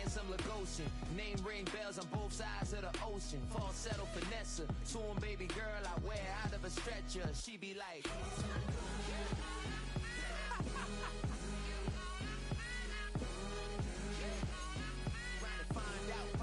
handsome Lagosian. Name ring bells on both sides of the ocean. Falsetto finesse, soon baby girl I wear out of a stretcher. She be like, find out.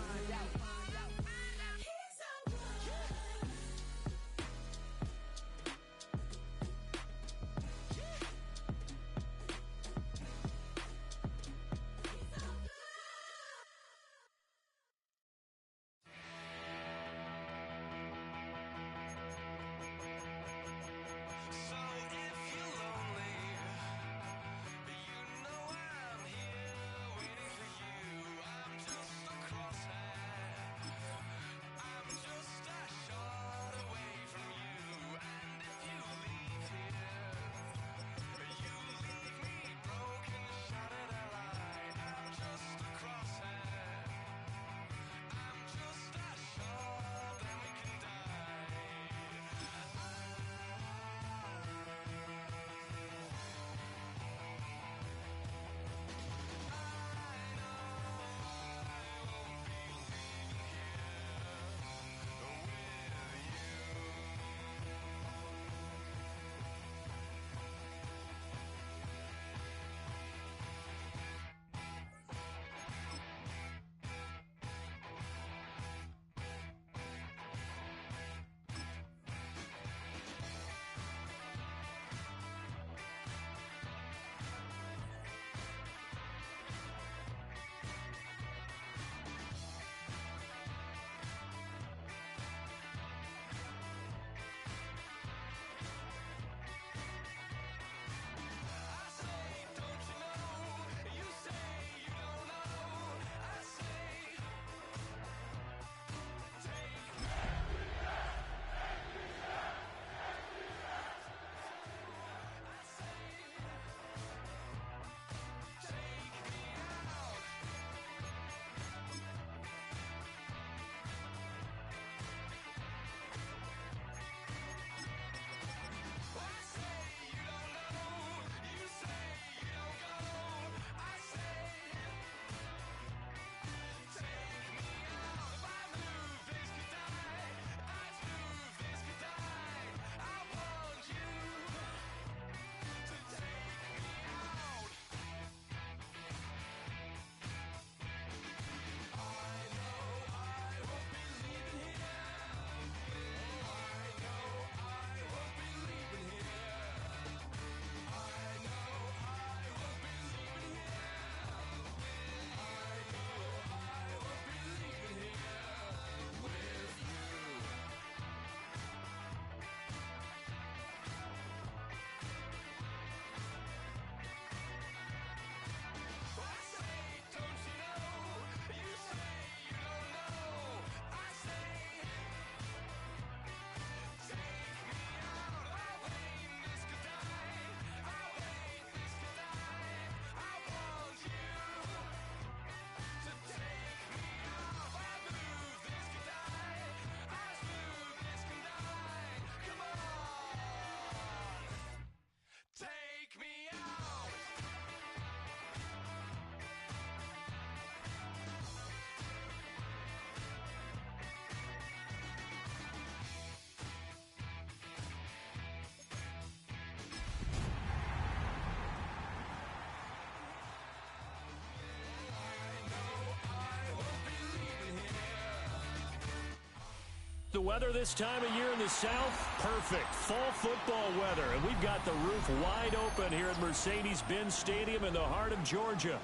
The weather this time of year in the South, perfect. Fall football weather, and we've got the roof wide open here at Mercedes-Benz Stadium in the heart of Georgia.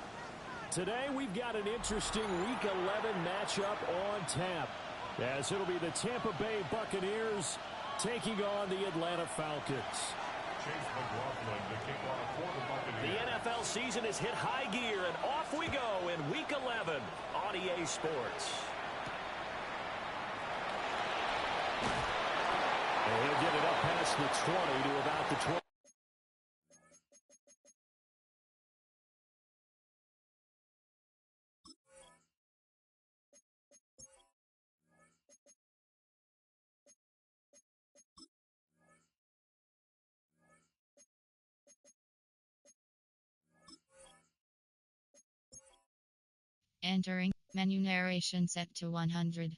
Today, we've got an interesting Week 11 matchup on tap, as it'll be the Tampa Bay Buccaneers taking on the Atlanta Falcons. The NFL season has hit high gear, and off we go in Week 11 on EA Sports. And he'll get it up past the 20 to about the 20. Entering. Menu narration set to 100.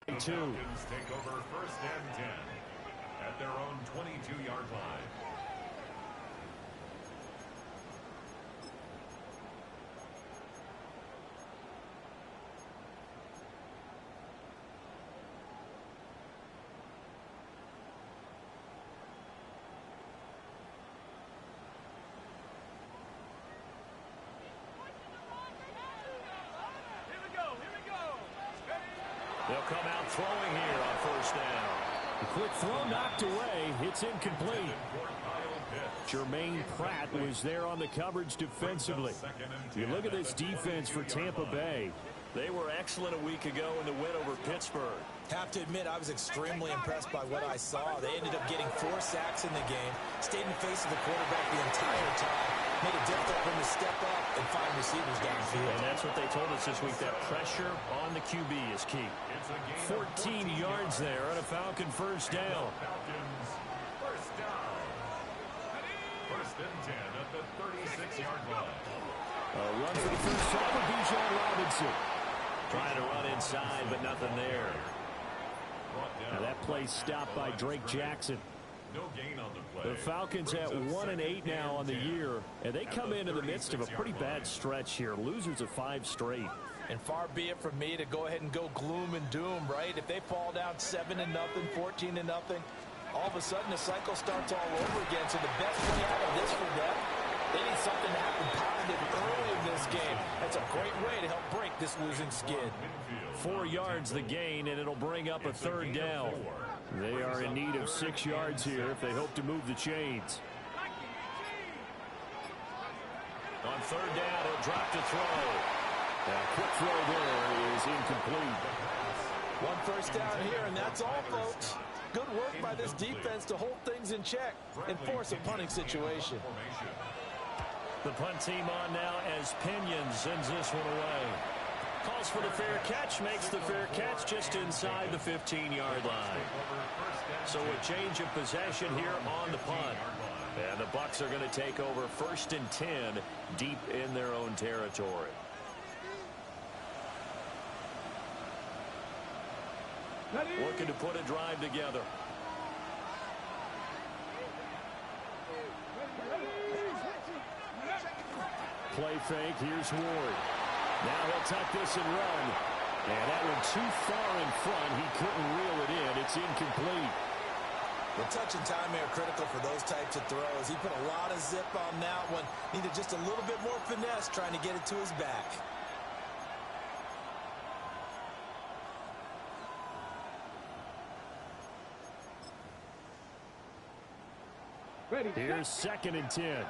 Falcons take over 1st and 10 at their own 22-yard line. They'll come out throwing here on 1st down. The quick throw knocked away. It's incomplete. Jermaine Pratt was there on the coverage defensively. You look at this defense for Tampa Bay. They were excellent a week ago in the win over Pittsburgh. Have to admit, I was extremely impressed by what I saw. They ended up getting 4 sacks in the game, stayed in the face of the quarterback the entire time, made it difficult for him to step up and find receivers downfield. And that's what they told us this week, that pressure on the QB is key. 14 yards there on a Falcon 1st down. Falcons 1st down. 1st and 10 at the 36-yard line. A run for the first shot for Bijan Robinson. Trying to run inside, but nothing there. Now that play stopped by Drake Jackson. No gain on the play. The Falcons at 1-8 now on the year, and they come into the midst of a pretty bad stretch here. Losers of 5 straight. And far be it from me to go ahead and go gloom and doom, right? If they fall down 7-0, 14-0, all of a sudden the cycle starts all over again. So the best way out of this for them, they need something to happen positive early in this game. That's a great way to help break this losing skid. 4 yards the gain, and it'll bring up a 3rd down. They are in need of 6 yards here if they hope to move the chains. On 3rd down, he'll drop to throw. Now, quick throw there is incomplete. 1 first down here, and that's all, folks. Good work by this defense to hold things in check and force a punting situation. The punt team on now as Pinion sends this one away. Calls for the fair catch, makes the fair catch just inside the 15-yard line. So a change of possession here on the punt. And the Bucs are going to take over 1st and 10 deep in their own territory. Looking to put a drive together. Play fake. Here's Ward. Now he'll tuck this and run. And that one too far in front. He couldn't reel it in. It's incomplete. The touch and time are critical for those types of throws. He put a lot of zip on that one. Needed just a little bit more finesse trying to get it to his back. Here's 2nd and 10. Here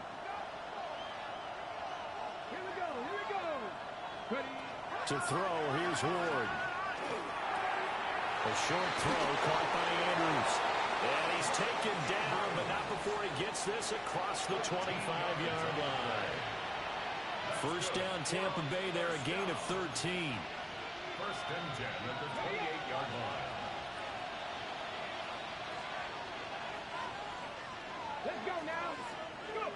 we go. Ready. To throw, here's Ward. A short throw caught by Andrews. And he's taken down, but not before he gets this across the 25-yard line. 1st down, Tampa Bay there, a gain of 13. 1st and 10 at the 28-yard line. Let's go now. Go.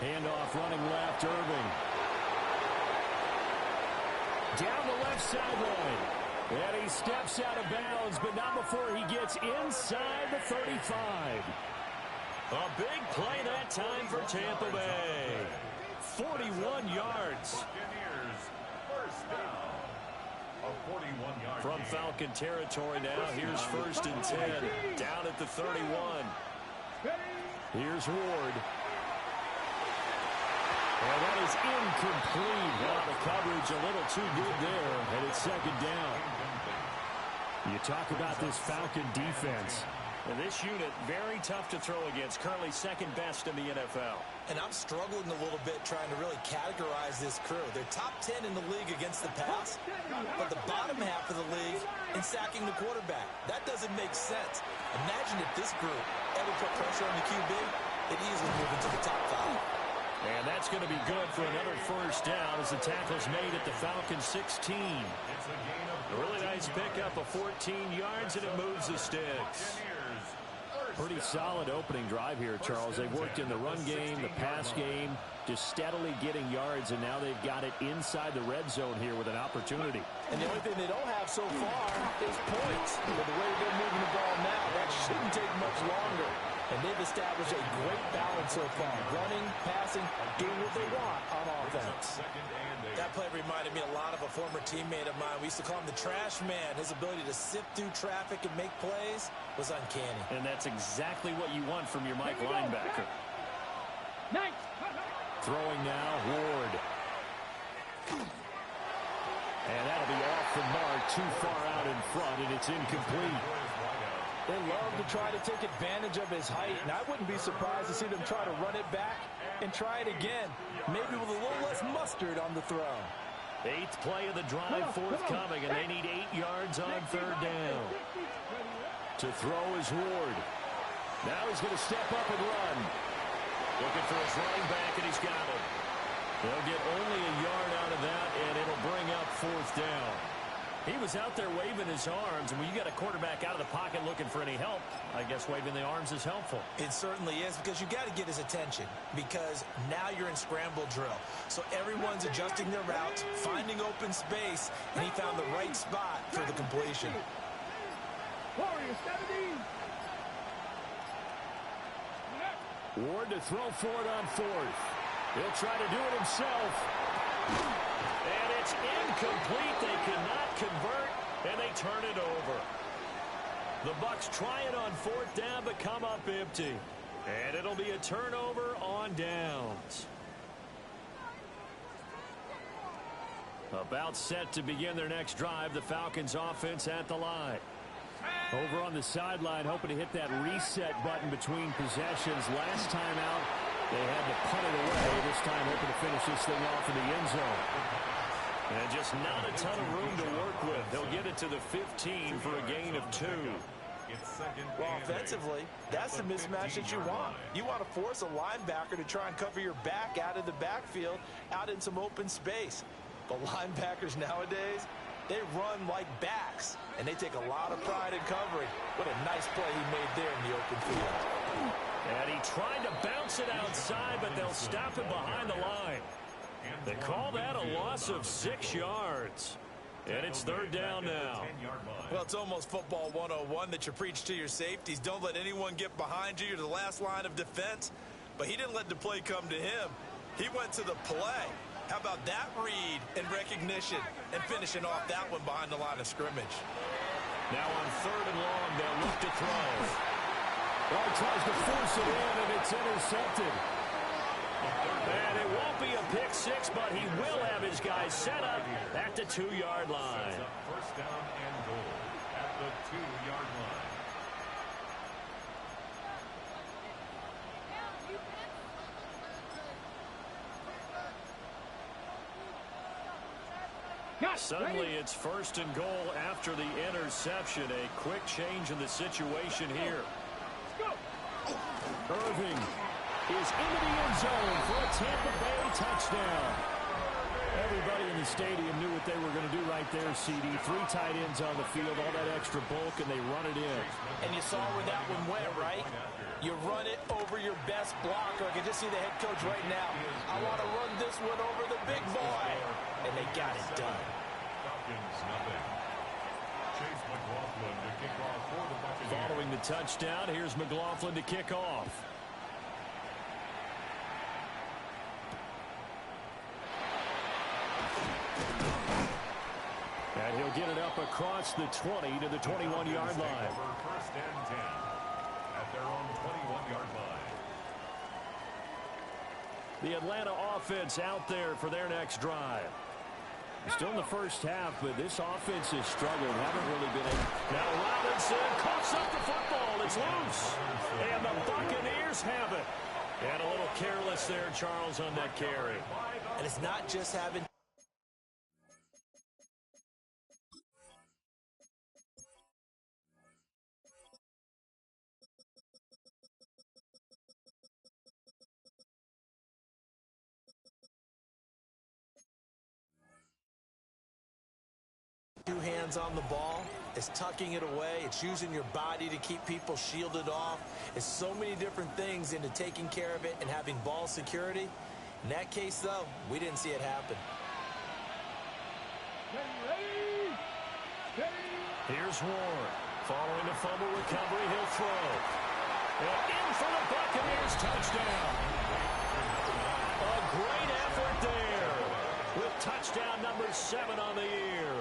Handoff running left, Irving. Down the left sideline. And he steps out of bounds, but not before he gets inside the 35. A big play that time for Tampa Bay. 41 yards. Buccaneers 1st down. A 41-yard From Falcon territory now, here's 1st and 10. Down at the 31. Here's Ward. And that is incomplete. Well, the coverage a little too good there, and it's 2nd down. You talk about this Falcon defense. And this unit, very tough to throw against, currently 2nd best in the NFL. And I'm struggling a little bit trying to really categorize this crew. They're top 10 in the league against the pass, but the bottom half of the league in sacking the quarterback. That doesn't make sense. Imagine if this group ever put pressure on the QB, it'd easily move into the top 5. And that's going to be good for another first down as the tackle's made at the Falcons 16. A really nice pickup of 14 yards, and it moves the sticks. Pretty solid opening drive here, Charles. They've worked in the run game, the pass game, just steadily getting yards, and now they've got it inside the red zone here with an opportunity. And the only thing they don't have so far is points. But the way they're moving the ball now, that shouldn't take much longer. And they've established a great balance so far. Running, passing, doing what they want on offense. That play reminded me a lot of a former teammate of mine. We used to call him the trash man. His ability to sift through traffic and make plays was uncanny. And that's exactly what you want from your Mike linebacker. Nice. Throwing now, Ward. And that'll be off the mark, too far out in front, and it's incomplete. They love to try to take advantage of his height, and I wouldn't be surprised to see them try to run it back and try it again, maybe with a little less mustard on the throw. 8th play of the drive forthcoming, and they need 8 yards on third down. To throw is Ward. Now he's going to step up and run. Looking for his running back, and he's got it. They'll get only a yard out of that, and it'll bring up 4th down. He was out there waving his arms, and when you got a quarterback out of the pocket looking for any help, I guess waving the arms is helpful. It certainly is, because you got to get his attention, because now you're in scramble drill. So everyone's adjusting their routes, finding open space, and he found the right spot for the completion. Warrior 17. Ward to throw for it on 4th. He'll try to do it himself. And it's incomplete. They cannot convert, and they turn it over. The Bucs try it on 4th down, but come up empty. And it'll be a turnover on downs. About set to begin their next drive, the Falcons offense at the line. Over on the sideline, hoping to hit that reset button between possessions. Last time out, they had to punt it away. This time hoping to finish this thing off in the end zone. And just not a ton of room to work with. They'll get it to the 15 for a gain of 2. Well, offensively, that's the mismatch that you want. You want to force a linebacker to try and cover your back out of the backfield, out in some open space. But linebackers nowadays, they run like backs, and they take a lot of pride in covering. What a nice play he made there in the open field. And he tried to bounce it outside, but they'll stop it behind the line. They call that a loss of 6 yards. And it's 3rd down now. Well, it's almost football 101 that you preach to your safeties. Don't let anyone get behind you. You're the last line of defense. But he didn't let the play come to him. He went to the play. How about that read and recognition and finishing off that one behind the line of scrimmage? Now on 3rd and long, they'll look to throw. Well, he tries to force it in, and it's intercepted. And it won't be a pick 6, but he will have his guys set up at the 2-yard line. First down and goal at the 2-yard line. Suddenly it's 1st and goal after the interception. A quick change in the situation here. Irving is into the end zone for a Tampa Bay touchdown. Everybody in the stadium knew what they were going to do right there, CD. 3 tight ends on the field, all that extra bulk, and they run it in. And you saw where that one went, right? You run it over your best blocker. I can just see the head coach right now. I want to run this one over the big boy. And they got it done. Following the touchdown, here's McLaughlin to kick off. And he'll get it up across the 20 to the 21-yard line. First and 10 at their own 21-yard line. The Atlanta offense out there for their next drive. Still in the first half, but this offense has struggled. Haven't really been in. Now Robinson coughs up the football. It's loose. And the Buccaneers have it. And a little careless there, Charles, on that carry. And it's not just having Two hands on the ball. It's tucking it away. It's using your body to keep people shielded off. It's so many different things into taking care of it and having ball security. In that case, though, we didn't see it happen. Here's Ward. Following the fumble recovery, he'll throw. And in for the Buccaneers, touchdown. A great effort there with touchdown number 7 on the year.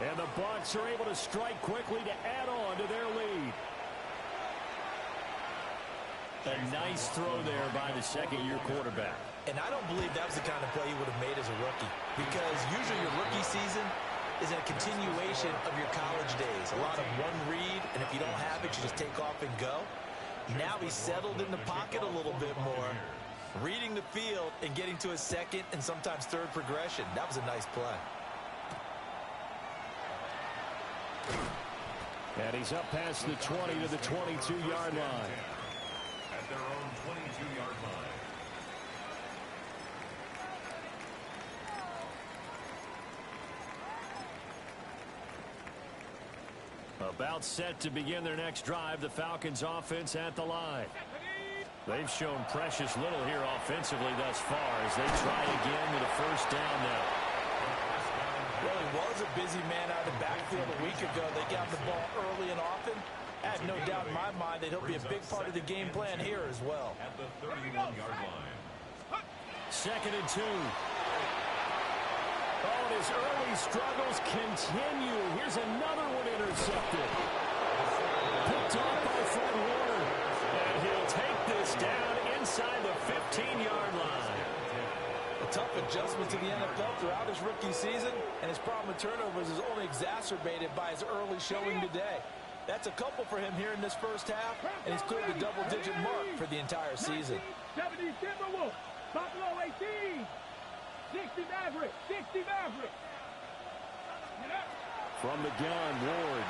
And the Bucs are able to strike quickly to add on to their lead. A nice throw there by the second-year quarterback. And I don't believe that was the kind of play he would have made as a rookie, because usually your rookie season is a continuation of your college days. A lot of one read, and if you don't have it, you just take off and go. Now he's settled in the pocket a little bit more, reading the field and getting to his second and sometimes third progression. That was a nice play. And he's up past the 20 to the 22-yard line. At their own 22-yard line. About set to begin their next drive, the Falcons offense at the line. They've shown precious little here offensively thus far as they try again with a first down now. Well, he was a busy man out of the backfield a week ago. They got the ball early and often. I have no doubt in my mind that he'll be a big part of the game plan here as well. At the 31-yard line. 2nd and 2. Oh, and his early struggles continue. Here's another one intercepted. Picked off by Fred Warner. And he'll take this down inside the 15-yard line. A tough adjustment to the NFL throughout his rookie season, and his problem with turnovers is only exacerbated by his early showing today. That's a couple for him here in this first half, and he's cleared the double-digit mark for the entire season. 70 Timberwolves, Buffalo 18, 60 Maverick, 60 Maverick. From the gun, Ward.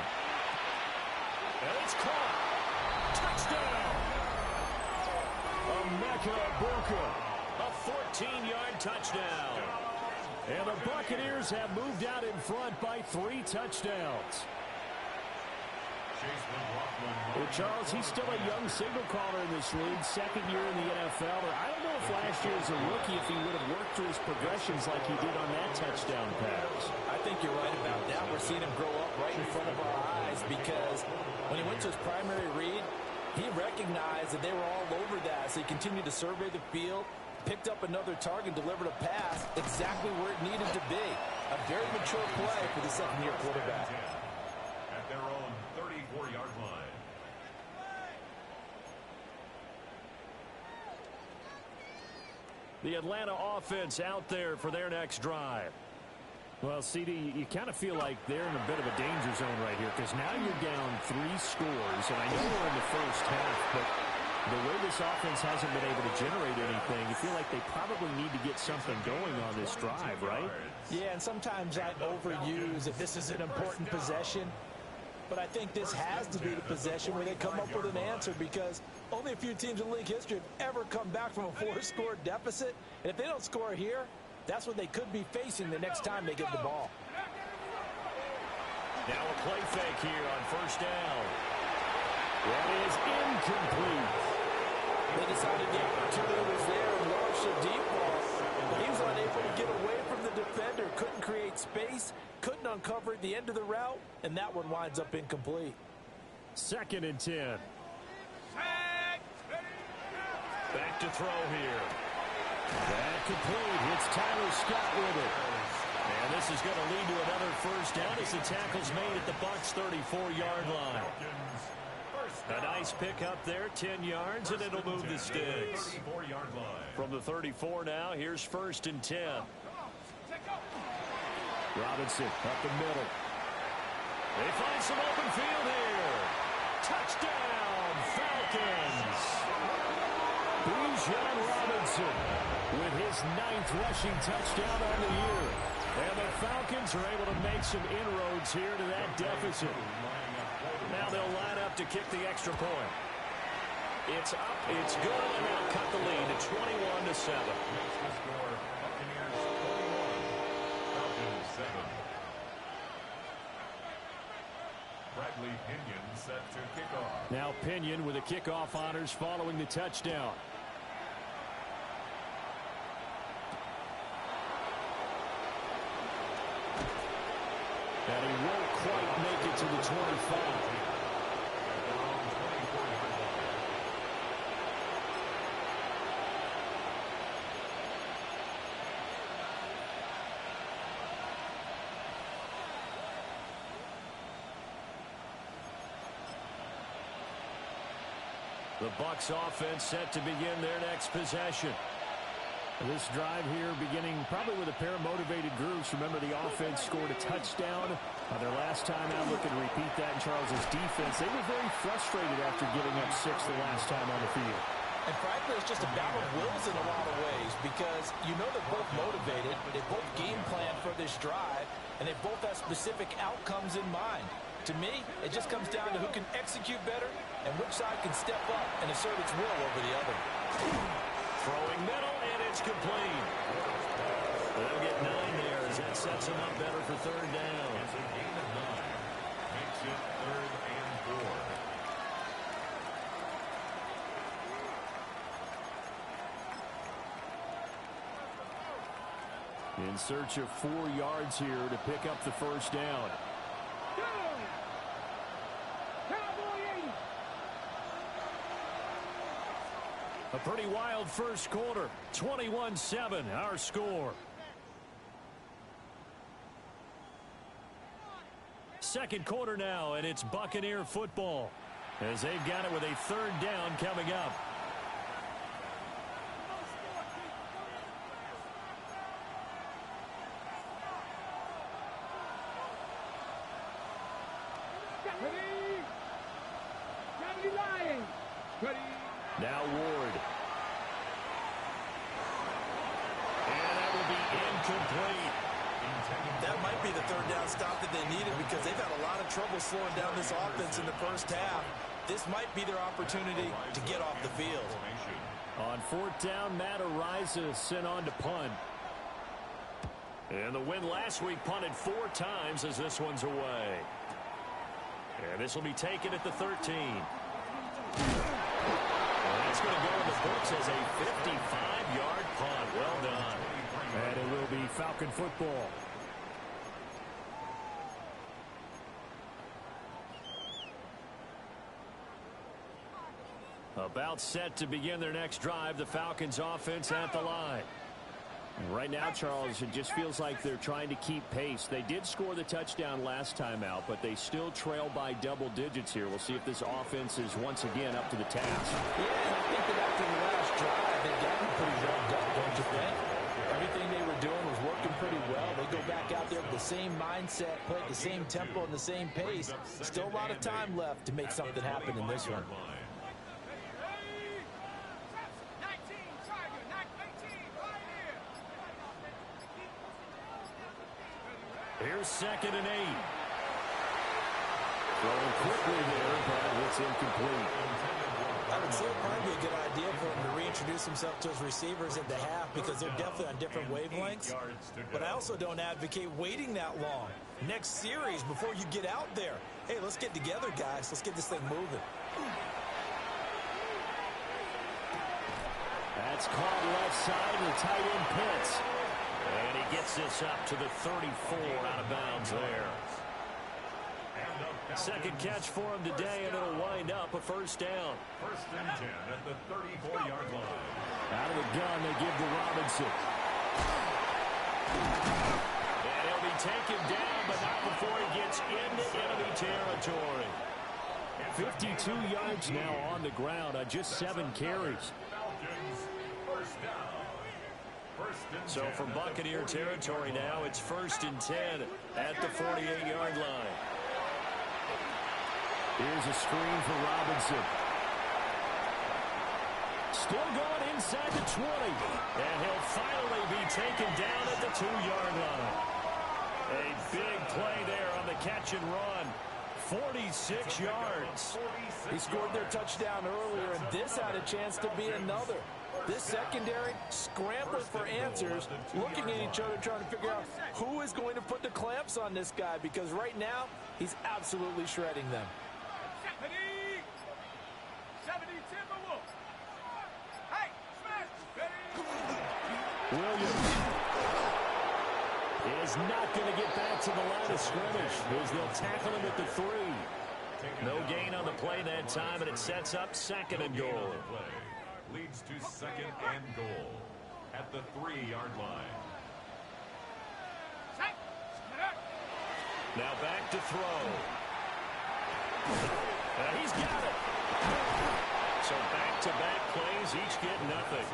And it's caught. Touchdown. Emeka Egbuka. A 14-yard touchdown. And the Buccaneers have moved out in front by 3 touchdowns. Well, Charles, he's still a young signal caller in this league, second year in the NFL. I don't know if last year as a rookie, if he would have worked through his progressions like he did on that touchdown pass. I think you're right about that. We're seeing him grow up right in front of our eyes, because when he went to his primary read, he recognized that they were all over that, so he continued to survey the field, picked up another target, delivered a pass exactly where it needed to be. A very mature play for the second-year quarterback. At their own 34-yard line. The Atlanta offense out there for their next drive. Well, CD, you kind of feel like they're in a bit of a danger zone right here, because now you're down 3 scores, and I know we're in the first half, but the way this offense hasn't been able to generate anything, you feel like they probably need to get something going on this drive, right? Yeah, and sometimes I overuse if this is an important possession. But I think this has to be the possession where they come up with an answer, because only a few teams in league history have ever come back from a 4-score deficit. And if they don't score here, that's what they could be facing the next time they get the ball. Now a play fake here on first down. That is incomplete. They decided the opportunity was there and launched a deep ball. But he was unable to get away from the defender, couldn't create space, couldn't uncover the end of the route, and that one winds up incomplete. 2nd and 10. Back to throw here. That complete. It's Tyler Scott with it. And this is going to lead to another first down as the tackle's made at the Bucs' 34-yard line. A nice pick up there, 10 yards, and it'll move the sticks. From the 34 now, here's 1st and 10. Robinson up the middle. They find some open field here. Touchdown, Falcons. Bijan Robinson with his 9th rushing touchdown on the year. And the Falcons are able to make some inroads here to that deficit. Now they'll line up to kick the extra point. It's up, it's good, and they'll cut the lead to 21-7. Bradley Pinion set to kick off. Now Pinion with the kickoff honors following the touchdown. And he won't quite make it to the 25. The Bucs offense set to begin their next possession. This drive here beginning probably with a pair of motivated groups. Remember, the offense scored a touchdown their last time out. Looking to repeat that in Charles's defense. They were very frustrated after giving up 6 the last time on the field. And frankly, it's just a battle of wills in a lot of ways because you know they're both motivated. They both game plan for this drive, and they both have specific outcomes in mind. To me, it just comes down to who can execute better and which side can step up and assert its will over the other. Throwing middle, and it's complete. They'll get 9 there as that sets them up better for third down. It's a gain of 9. Makes it 3rd and 4. In search of 4 yards here to pick up the first down. A pretty wild first quarter. 21-7, our score. Second quarter now, and it's Buccaneer football as they've got it with a third down coming up. Now Ward. And that will be incomplete. That might be the third down stop that they needed because they've had a lot of trouble slowing down this offense in the first half. This might be their opportunity to get off the field. On 4th down, Matt Ariza sent on to punt. And the win last week punted 4 times as this one's away. And this will be taken at the 13. That's going to go in the books as a 55-yard punt. Well done. And it will be Falcon football. About set to begin their next drive. The Falcons offense at the line. Right now, Charles, it just feels like they're trying to keep pace. They did score the touchdown last time out, but they still trail by double digits here. We'll see if this offense is once again up to the task. Yeah, and I think that after the last drive, they've gotten pretty revved up, don't you think? Everything they were doing was working pretty well. They go back out there with the same mindset, play at the same tempo and the same pace. Still a lot of time left to make something happen in this one. Here's 2nd and 8. Throwing quickly there, but it's incomplete. I would say it would probably be a good idea for him to reintroduce himself to his receivers at the half because they're definitely on different wavelengths. But I also don't advocate waiting that long. Next series, before you get out there, hey, let's get together, guys. Let's get this thing moving. That's caught left side of the tight end Pitts. And he gets this up to the 34 out of bounds there. Second catch for him today, and it'll wind up a first down. 1st and 10 at the 34-yard line. Out of the gun, they give to Robinson. And he'll be taken down, but not before he gets into enemy territory. 52 yards now on the ground on just 7 carries. Falcons, 1st down. So from Buccaneer territory now, it's 1st and 10 at the 48-yard line. Here's a screen for Robinson. Still going inside the 20. And he'll finally be taken down at the 2-yard line. A big play there on the catch and run. 46 yards. He scored their touchdown earlier, and this had a chance to be another. This secondary scrambling for answers, looking at each other, trying to figure out who is going to put the clamps on this guy, because right now he's absolutely shredding them. Williams is not going to get back to the line of scrimmage as they'll tackle him at the 3. No gain on the play that time, and it sets up 2nd and goal. Leads to 2nd and goal at the 3-yard line. Now back to throw. He's got it. So back-to-back plays, each get nothing.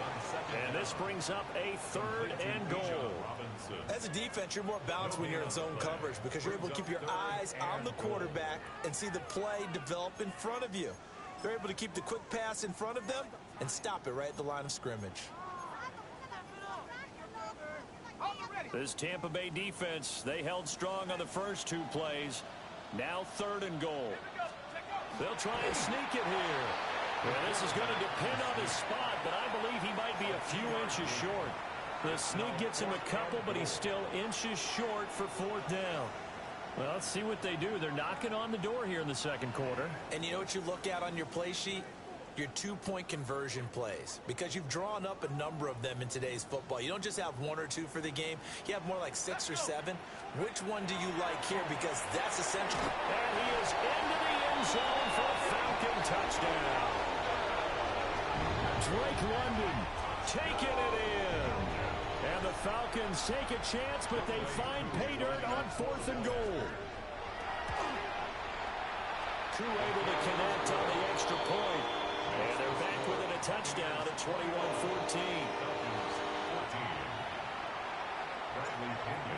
And this brings up a 3rd and goal. As a defense, you're more balanced when you're in zone coverage because you're able to keep your eyes on the quarterback and see the play develop in front of you. You're able to keep the quick pass in front of them and stop it right at the line of scrimmage. This Tampa Bay defense, they held strong on the first 2 plays. Now 3rd and goal. They'll try and sneak it here. Well, this is going to depend on his spot, but I believe he might be a few inches short. The sneak gets him a couple, but he's still inches short for 4th down. Well, let's see what they do. They're knocking on the door here in the 2nd quarter. And you know what you look at on your play sheet? Your 2-point conversion plays, because you've drawn up a number of them in today's football. You don't just have 1 or 2 for the game. You have more like 6 or 7. Which one do you like here? Because that's essential. And he is into the end zone for a Falcon touchdown. Drake London taking it in. And the Falcons take a chance, but they find pay dirt on 4th and goal. Crew able to connect on the extra point. And they're back within a touchdown at 21-14.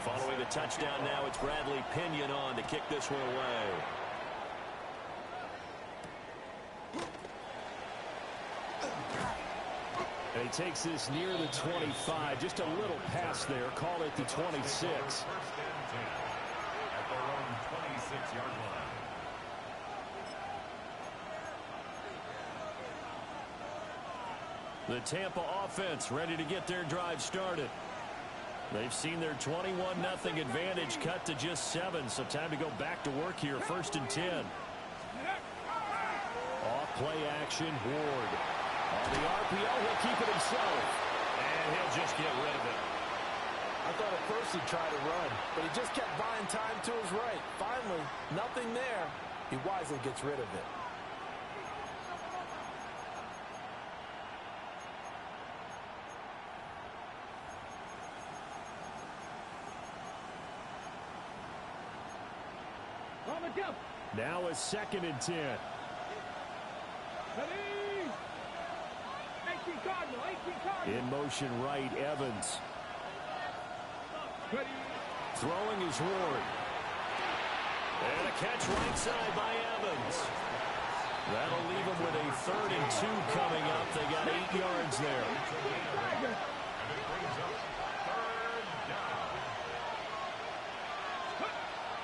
Following the touchdown now, it's Bradley Pinion on to kick this one away. And he takes this near the 25. Just a little pass there. Call it the 26. First and 10 at their own 26-yard line. The Tampa offense ready to get their drive started. They've seen their 21-0 advantage cut to just 7, so time to go back to work here. 1st and 10. Off play action, Ward. On the RPO, he'll keep it himself. And he'll just get rid of it. I thought at first he'd try to run, but he just kept buying time to his right. Finally, nothing there. He wisely gets rid of it. Now a 2nd and 10. 18 Cardinal. In motion right, Evans. Throwing is Ward. And a catch right side by Evans. That'll leave them with a 3rd and 2 coming up. They got 8 yards there.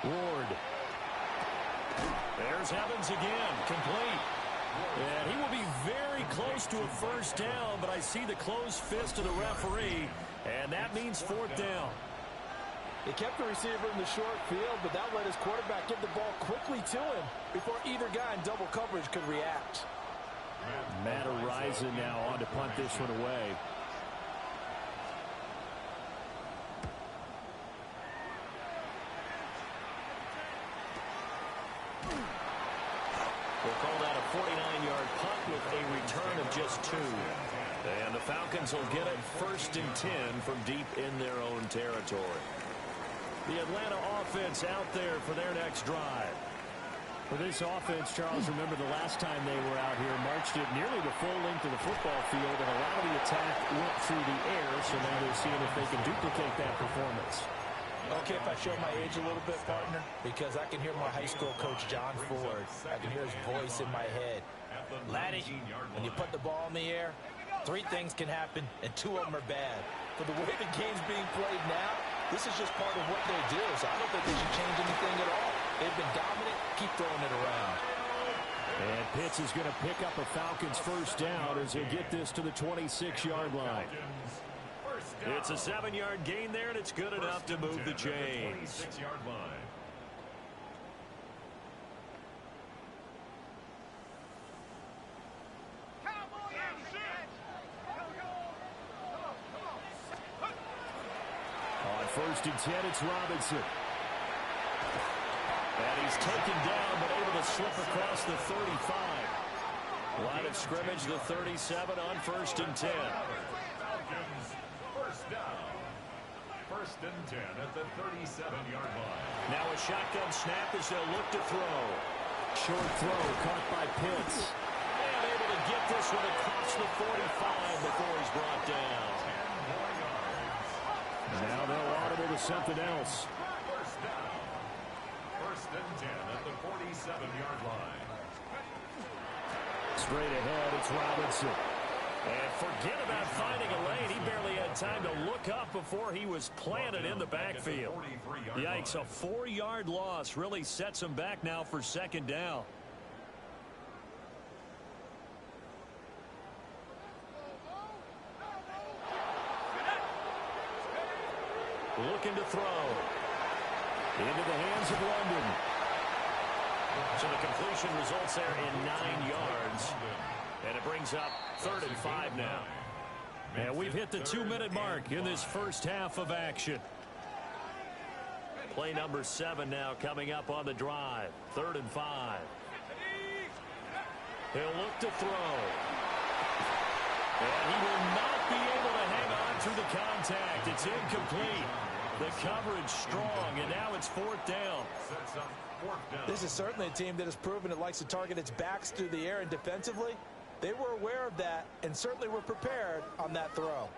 Ward. There's Evans again, complete. And he will be very close to a 1st down, but I see the closed fist of the referee, and that means 4th down. He kept the receiver in the short field, but that let his quarterback get the ball quickly to him before either guy in double coverage could react. Matt Ariza now on to punt this one away. We'll call that a 49-yard punt with a return of just 2. And the Falcons will get it 1st and 10 from deep in their own territory. The Atlanta offense out there for their next drive. For this offense, Charles, remember the last time they were out here, marched it nearly the full length of the football field, and a lot of the attack went through the air, so now they're seeing if they can duplicate that performance. Okay, if I show my age a little bit, partner, because I can hear my high school coach, John Ford. I can hear his voice in my head. Laddie, when you put the ball in the air, 3 things can happen, and 2 of them are bad. For the way the game's being played now, this is just part of what they do, so I don't think they should change anything at all. They've been dominant. Keep throwing it around. And Pitts is going to pick up a Falcons first down as he'll get this to the 26-yard line. It's a 7-yard gain there, and it's good enough to move the chains. 26-yard line. On 1st and 10, it's Robinson. And he's taken down, but able to slip across the 35. Line of scrimmage, the 37 on 1st and 10. Falcons, first down. 1st and 10 at the 37-yard line. Now a shotgun snap as they'll look to throw. Short throw caught by Pitts. And able to get this one across the 45 before he's brought down. 10 more yards. Now they'll audible to something else. First down. 1st and 10 at the 47-yard line. Straight ahead, it's Robinson. And forget about finding a lane. He barely had time to look up before he was planted in the backfield. Yikes, a 4-yard loss really sets him back now for 2nd down. Looking to throw. Into the hands of London. So the completion results there in 9 yards. And it brings up 3rd and 5 now. And we've hit the 2-minute mark in this first half of action. Play number 7 now coming up on the drive. 3rd and 5. He'll look to throw. And he will not be able to hang on through the contact. It's incomplete. The coverage strong, and now it's 4th down. This is certainly a team that has proven it likes to target its backs through the air, and defensively, they were aware of that and certainly were prepared on that throw.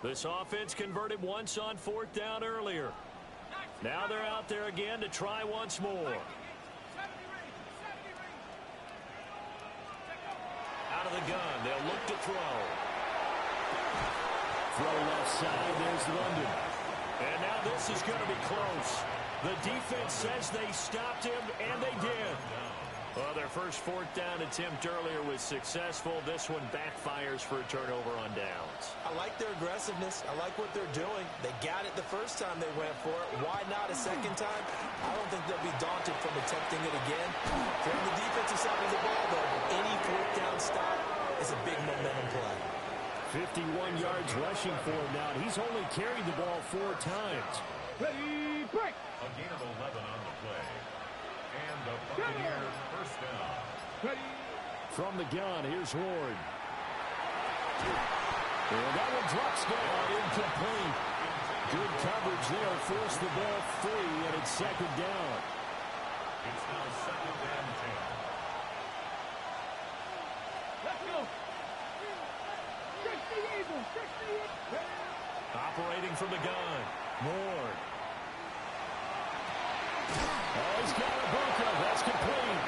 This offense converted once on 4th down earlier. Now they're out there again to try once more. Out of the gun, they'll look to throw. Throw left side, there's London. And now this is going to be close. The defense says they stopped him, and they did. Well, their first 4th down attempt earlier was successful. This one backfires for a turnover on downs. I like their aggressiveness. I like what they're doing. They got it the first time they went for it. Why not a second time? I don't think they'll be daunted from attempting it again. From the defensive side of the ball, though, any 4th down stop is a big momentum play. 51 yards rushing for him now. He's only carried the ball 4 times. Ready, break. A gain of 11 on the play. And the Buccaneer first down. Ready. From the gun, here's Ward. And that one drops down, incomplete. Good coverage there, force the ball free, and it's 2nd down. It's now 2nd and 10. Let's go. 60 Eagles, 60 Eagles. Operating from the gun, Ward. Oh, he's got a bunker. That's complete.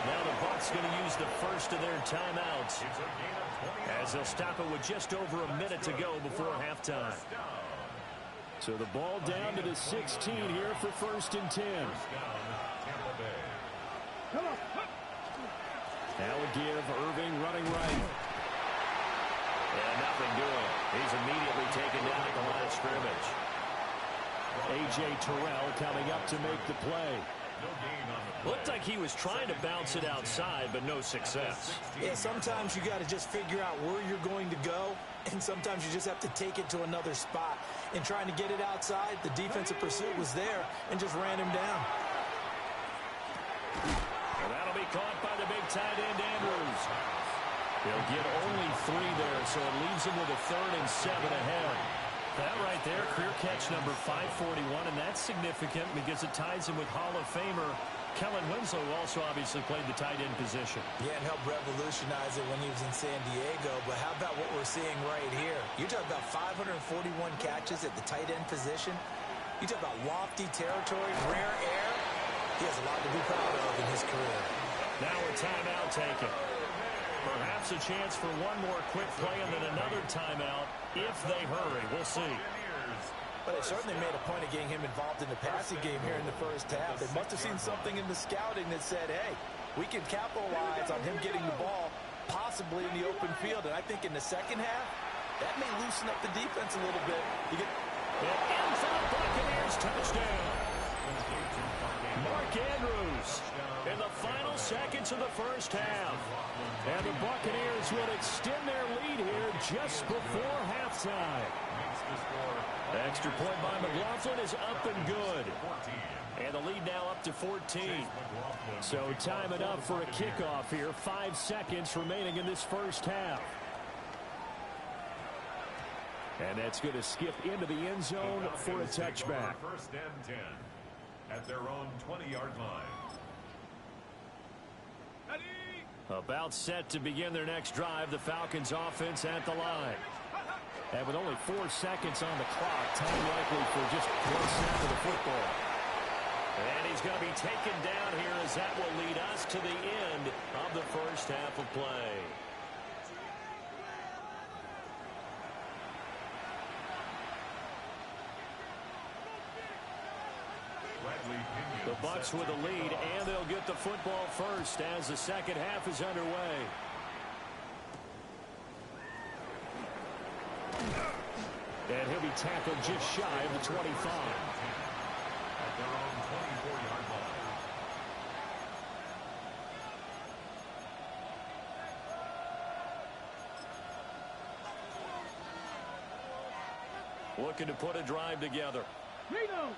Now the Bucs going to use the first of their timeouts It's a gain of 20. as they'll stop it with just over a minute to go before halftime. So the ball down to the 16 here for 1st and 10. First down, Tampa Bay. Come on. Now a give, Irving running right. And nothing doing. He's immediately taken down at the line of scrimmage. A.J. Terrell coming up to make the play. No gain on the play. Looked like he was trying to bounce it outside, but no success. Yeah, sometimes you got to just figure out where you're going to go, and sometimes you just have to take it to another spot. And trying to get it outside, the defensive pursuit was there and just ran him down. And that'll be caught by the big tight end, Andrews. He'll get only 3 there, so it leaves him with a 3rd and 7 ahead. That right there, career catch number 541, and that's significant because it ties him with Hall of Famer Kellen Winslow, who also obviously played the tight end position. Yeah, and helped revolutionize it when he was in San Diego. But how about what we're seeing right here? You're talking about 541 catches at the tight end position. You talk about lofty territory, rare air. He has a lot to be proud of in his career. Now a timeout taken. Perhaps a chance for one more quick play and then another timeout if they hurry. We'll see. Buccaneers But they certainly made a point of getting him involved in the passing game here in the first half. They must have seen something in the scouting that said, hey, we can capitalize on him getting the ball possibly in the open field. And I think in the second half, that may loosen up the defense a little bit. You get in for the Buccaneers touchdown. Mark Andrews in the final seconds of the first half. And the Buccaneers will extend their lead here just before halftime. Extra point by McLaughlin is up and good. And the lead now up to 14. So time enough for a kickoff here. 5 seconds remaining in this first half. And that's going to skip into the end zone for a touchback. First and 10 at their own 20-yard line. About set to begin their next drive, the Falcons offense at the line. And with only 4 seconds on the clock, time likely for just one snap of the football. And he's going to be taken down here as that will lead us to the end of the first half of play. The Bucs with a lead, and they'll get the football first as the second half is underway. And he'll be tackled just shy of the 25. At their own 24-yard line. Looking to put a drive together. Reload!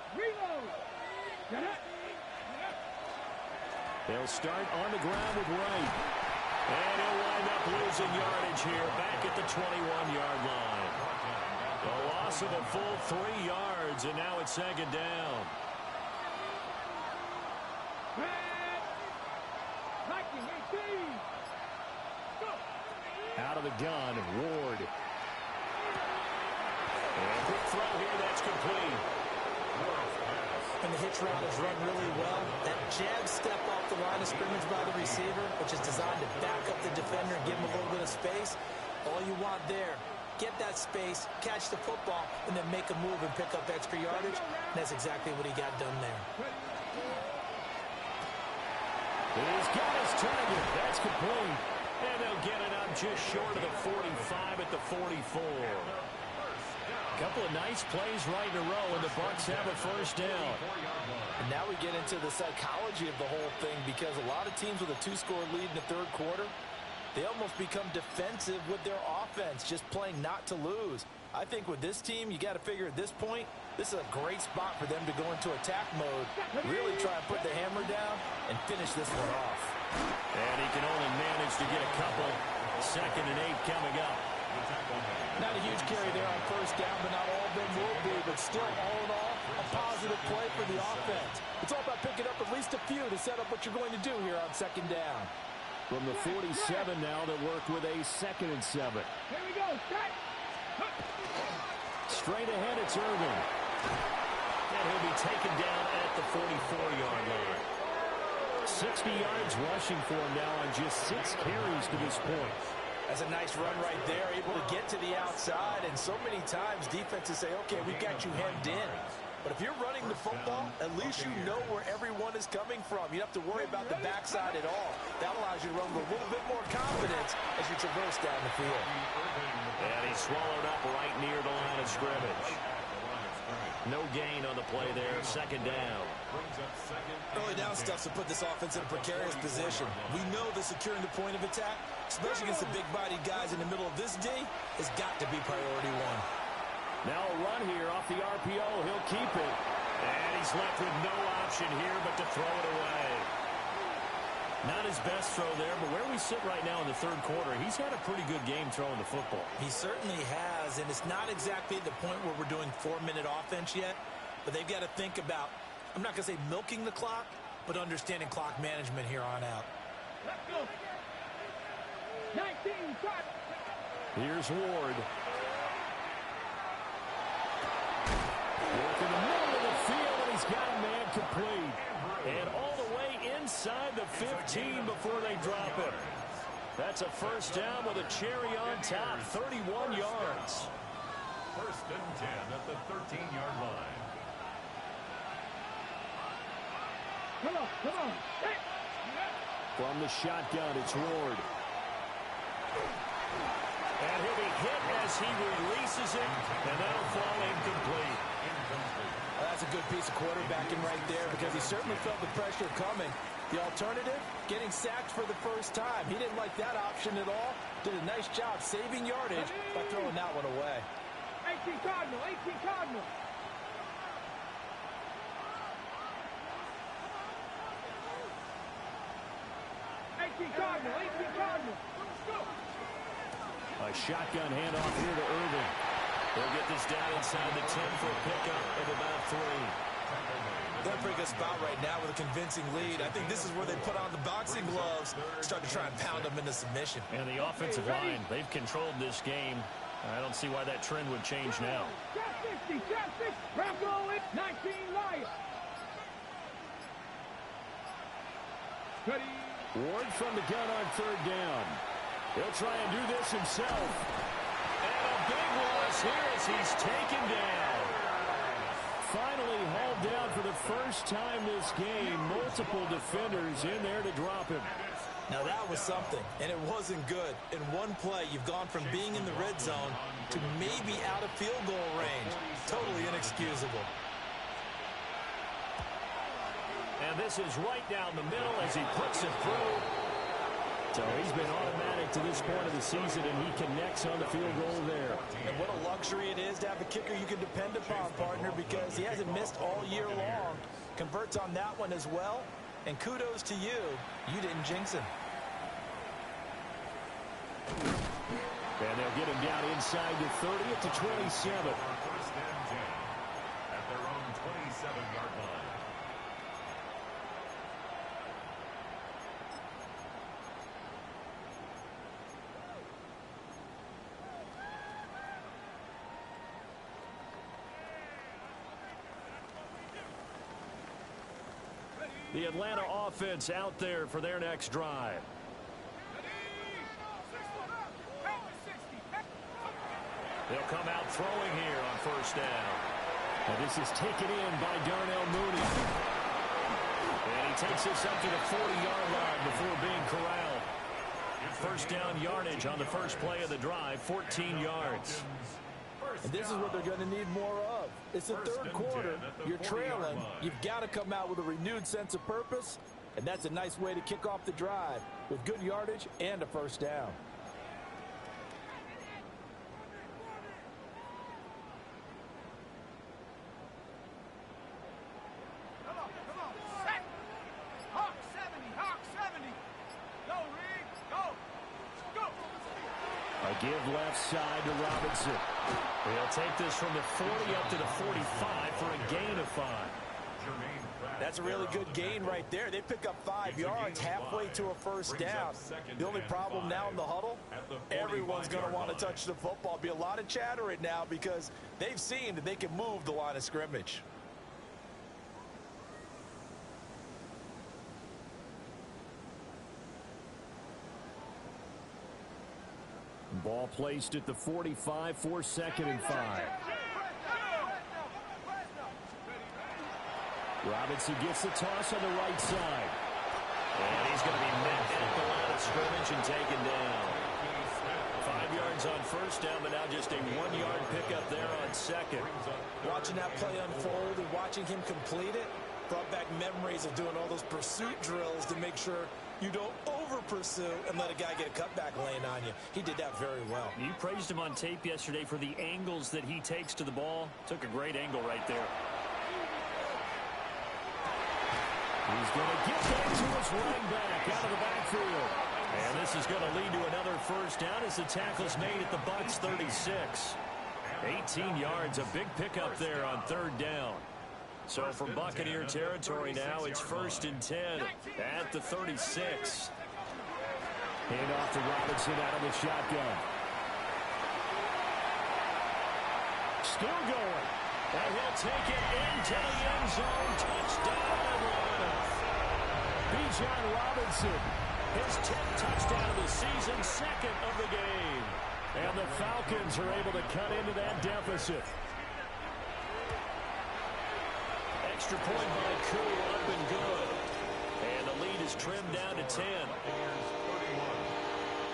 They'll start on the ground with Wright. And he'll wind up losing yardage here back at the 21-yard line. A loss of a full 3 yards, and now it's second down. Out of the gun, Ward. And quick throw here, that's complete. And the hitch route is run really well. That jab step off the line of scrimmage by the receiver, which is designed to back up the defender and give him a little bit of space. All you want there, get that space, catch the football, and then make a move and pick up extra yardage. And that's exactly what he got done there. He's got his target. That's complete. And they'll get it up just short of the 45 at the 44. A couple of nice plays right in a row, and the Bucs have a first down. And now we get into the psychology of the whole thing, because a lot of teams with a 2-score lead in the third quarter, they almost become defensive with their offense, just playing not to lose. I think with this team, you got to figure at this point, this is a great spot for them to go into attack mode, really try and put the hammer down and finish this one off. And he can only manage to get a couple. 2nd and 8 coming up. Not a huge carry there on first down, but not all of them will be. But still, all in all, a positive play for the offense. It's all about picking up at least a few to set up what you're going to do here on second down. From the 47 now, they work with a 2nd and 7. Here we go. Straight ahead, it's Irvin. And he'll be taken down at the 44-yard line. 60 yards rushing for him now on just 6 carries to this point. That's a nice run right there, able to get to the outside. And so many times defenses say, okay, we've got you hemmed in. But if you're running the football, at least you know where everyone is coming from. You don't have to worry about the backside at all. That allows you to run with a little bit more confidence as you traverse down the field. And he's swallowed up right near the line of scrimmage. No gain on the play there, 2nd down. Early down stuff to put this offense in a precarious position. We know that securing the point of attack, especially against the big-bodied guys in the middle of this day, has got to be priority one. Now a run here off the RPO. He'll keep it. And he's left with no option here but to throw it away. Not his best throw there, but where we sit right now in the third quarter, he's had a pretty good game throwing the football. He certainly has, and it's not exactly the point where we're doing 4-minute offense yet, but they've got to think about, I'm not going to say milking the clock, but understanding clock management here on out. Let's go. 19, shot. Here's Ward. Working the middle of the field, and he's got a man complete. And all the way inside the 15 before they drop it. That's a first down with a cherry on top, 31 yards. 1st and 10 at the 13-yard line. From the shotgun, it's Ward. And he'll be hit as he releases it, and that'll fall incomplete. Well, that's a good piece of quarterbacking right there because he certainly felt the pressure coming. The alternative, getting sacked for the first time. He didn't like that option at all. Did a nice job saving yardage by throwing that one away. 18 Cardinal, 18 Cardinal. 18 Cardinal, 18 Cardinal. Let's go. A shotgun handoff here to Irving. They'll get this down inside the 10 for a pickup of about 3. They're in a pretty good spot right now with a convincing lead. I think this is where they put on the boxing gloves, start to try and pound them into submission. And the offensive line, they've controlled this game. I don't see why that trend would change now. Trap 60, trap 60. Bravo it, 19 Lions. Ready. Ward from the gun on third down. He'll try and do this himself. And a big loss here as he's taken down. Finally hauled down for the first time this game. Multiple defenders in there to drop him. Now that was something, and it wasn't good. In one play, you've gone from being in the red zone to maybe out of field goal range. Totally inexcusable. And this is right down the middle as he puts it through. So he's been automatic to this point of the season, and he connects on the field goal there. And what a luxury it is to have a kicker you can depend upon, partner, because he hasn't missed all year long. Converts on that one as well. And kudos to you. You didn't jinx him. And they'll get him down inside the 30 at the 27. First and 10 at their own 27-yard line. The Atlanta offense out there for their next drive. They'll come out throwing here on first down. And this is taken in by Darnell Mooney. And he takes this up to the 40-yard line before being corralled. First down yardage on the first play of the drive, 14 yards. And this is what they're going to need more of. It's the third quarter. You're trailing. You've got to come out with a renewed sense of purpose. And that's a nice way to kick off the drive with good yardage and a first down. Give left side to Robinson. They'll take this from the 40 up to the 45 for a gain of 5. That's a really good gain right there. They pick up 5 yards halfway to a first down. The only problem now in the huddle, everyone's going to want to touch the football. Be a lot of chatter right now because they've seen that they can move the line of scrimmage. Ball placed at the 45 for 2nd and 5. Robinson gets the toss on the right side. And he's going to be met at the line of scrimmage and taken down. 5 yards on first down, but now just a 1-yard pickup there on second. Watching that play unfold and watching him complete it brought back memories of doing all those pursuit drills to make sure you don't over-pursue and let a guy get a cutback lane on you. He did that very well. You praised him on tape yesterday for the angles that he takes to the ball. Took a great angle right there. He's going to get back to his running back out of the backfield. And this is going to lead to another first down as the tackle's made at the Bucs 36. 18 yards, a big pickup there on third down. So from Buccaneer territory now, it's 1st and 10 at the 36. Hand off to Robinson out of the shotgun. Still going. And he'll take it into the end zone. Touchdown, Atlanta. Bijan Robinson. His 10th touchdown of the season, 2nd of the game. And the Falcons are able to cut into that deficit. Extra point by Koo, up and good. And the lead is trimmed down to 10.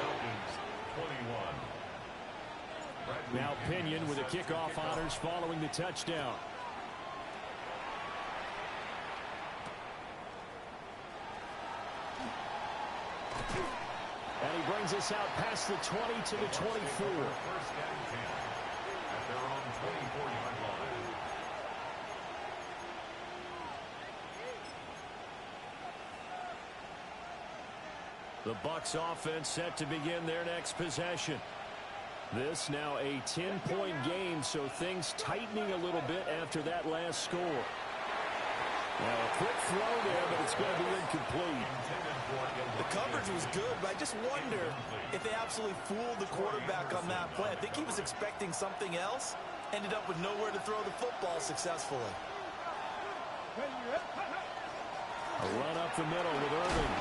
Falcons 21. Now Pinion with a kickoff honors following the touchdown. And he brings us out past the 20 to the 24. First and 10 at their own 24-yard line. The Bucs offense set to begin their next possession. This now a 10-point game, so things tightening a little bit after that last score. Now a quick throw there, but it's going to be incomplete. The coverage was good, but I just wonder if they absolutely fooled the quarterback on that play. I think he was expecting something else, ended up with nowhere to throw the football successfully. A run up the middle with Irving.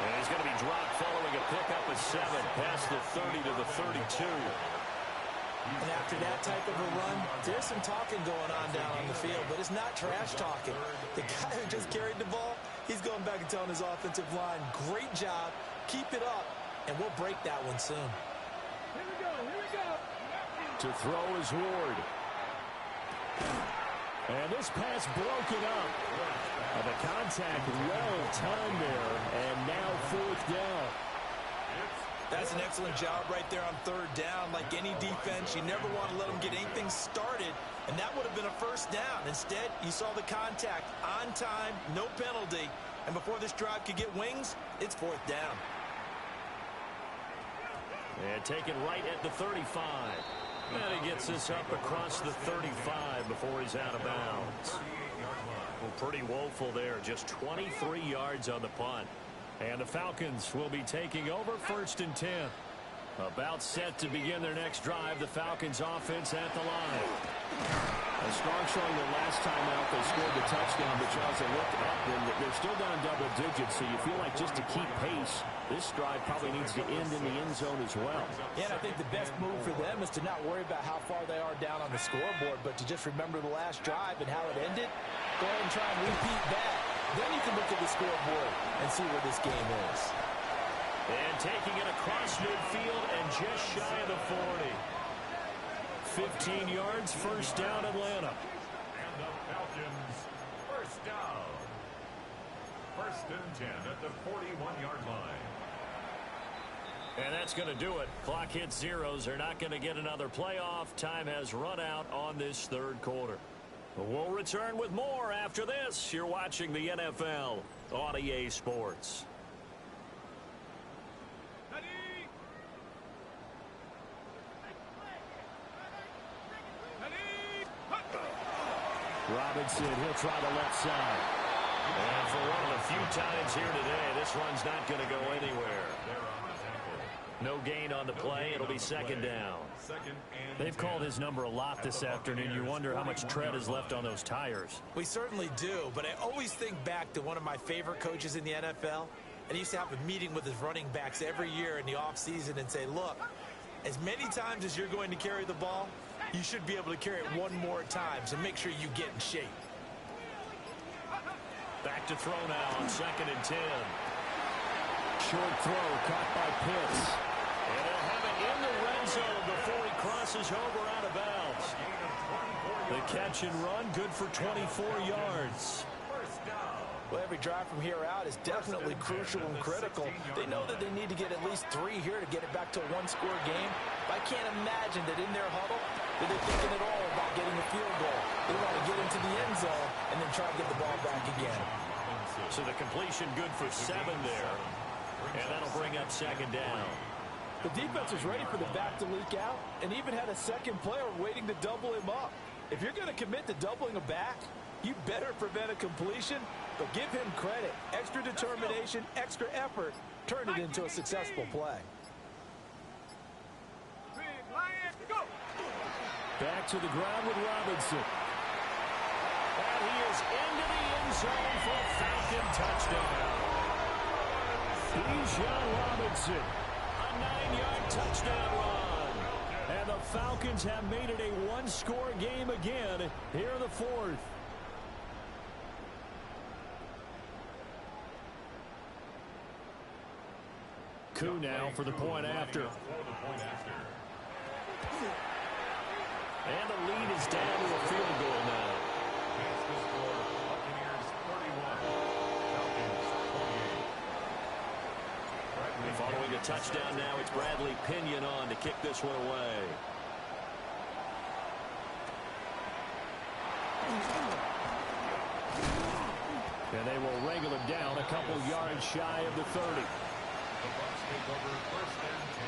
And he's going to be dropped following a pickup of 7 past the 30 to the 32. And after that type of a run, there's some talking going on down on the field, but it's not trash talking. The guy who just carried the ball, he's going back and telling his offensive line, great job, keep it up, and we'll break that one soon. Here we go. To throw is Ward. And this pass broken up. The contact well timed there, and now 4th down. That's an excellent job right there on 3rd down. Like any defense, you never want to let them get anything started, and that would have been a first down. Instead, you saw the contact on time, no penalty, and before this drive could get wings, it's 4th down. And taken right at the 35. And he gets this up across the 35 before he's out of bounds. Well, pretty woeful there. Just 23 yards on the punt. And the Falcons will be taking over 1st and 10. About set to begin their next drive. The Falcons offense at the line. A strong showing the last time out they scored the touchdown, but Charles, they looked up and they're still down double digits, so you feel like just to keep pace, this drive probably needs to end in the end zone as well. Yeah, and I think the best move for them is to not worry about how far they are down on the scoreboard, but to just remember the last drive and how it ended. Go ahead and try and repeat that. Then you can look at the scoreboard and see where this game is. And taking it across midfield and just shy of the 40. 15 yards, 1st down, Atlanta. And the Falcons, 1st down. 1st and 10 at the 41-yard line. And that's going to do it. Clock hits zeros. They're not going to get another playoff. Time has run out on this 3rd quarter. We'll return with more after this. You're watching the NFL on EA Sports. Robinson, he'll try the left side. And for one of the few times here today, this run's not going to go anywhere. No gain on the play. It'll be 2nd down. They've called his number a lot this afternoon. You wonder how much tread is left on those tires. We certainly do, but I always think back to one of my favorite coaches in the NFL. And he used to have a meeting with his running backs every year in the offseason and say, look, as many times as you're going to carry the ball, you should be able to carry it one more time, so make sure you get in shape. Back to throw now on 2nd and 10. Short throw caught by Pitts. And they'll have it in the red zone before he crosses over out of bounds. The catch and run, good for 24 yards. Well, every drive from here out is definitely crucial and critical. They know that they need to get at least 3 here to get it back to a 1-score game. But I can't imagine that in their huddle that they're thinking at all about getting a field goal. They want to get into the end zone and then try to get the ball back again. So the completion good for 7 there. And that'll bring up 2nd down. The defense was ready for the back to leak out and even had a second player waiting to double him up. If you're going to commit to doubling a back, you better prevent a completion, but give him credit. Extra determination, extra effort, turn it into a successful play. Back to the ground with Robinson. And he is into the end zone for a Falcon touchdown. Bijan Robinson, a 9-yard touchdown run. And the Falcons have made it a 1-score game again here in the 4th. Koo now for the point after. And the lead is down to a field goal now. Following a touchdown now, it's Bradley Pinion on to kick this one away. And they will wrangle him down a couple yards shy of the 30. The Bucs take over first and 10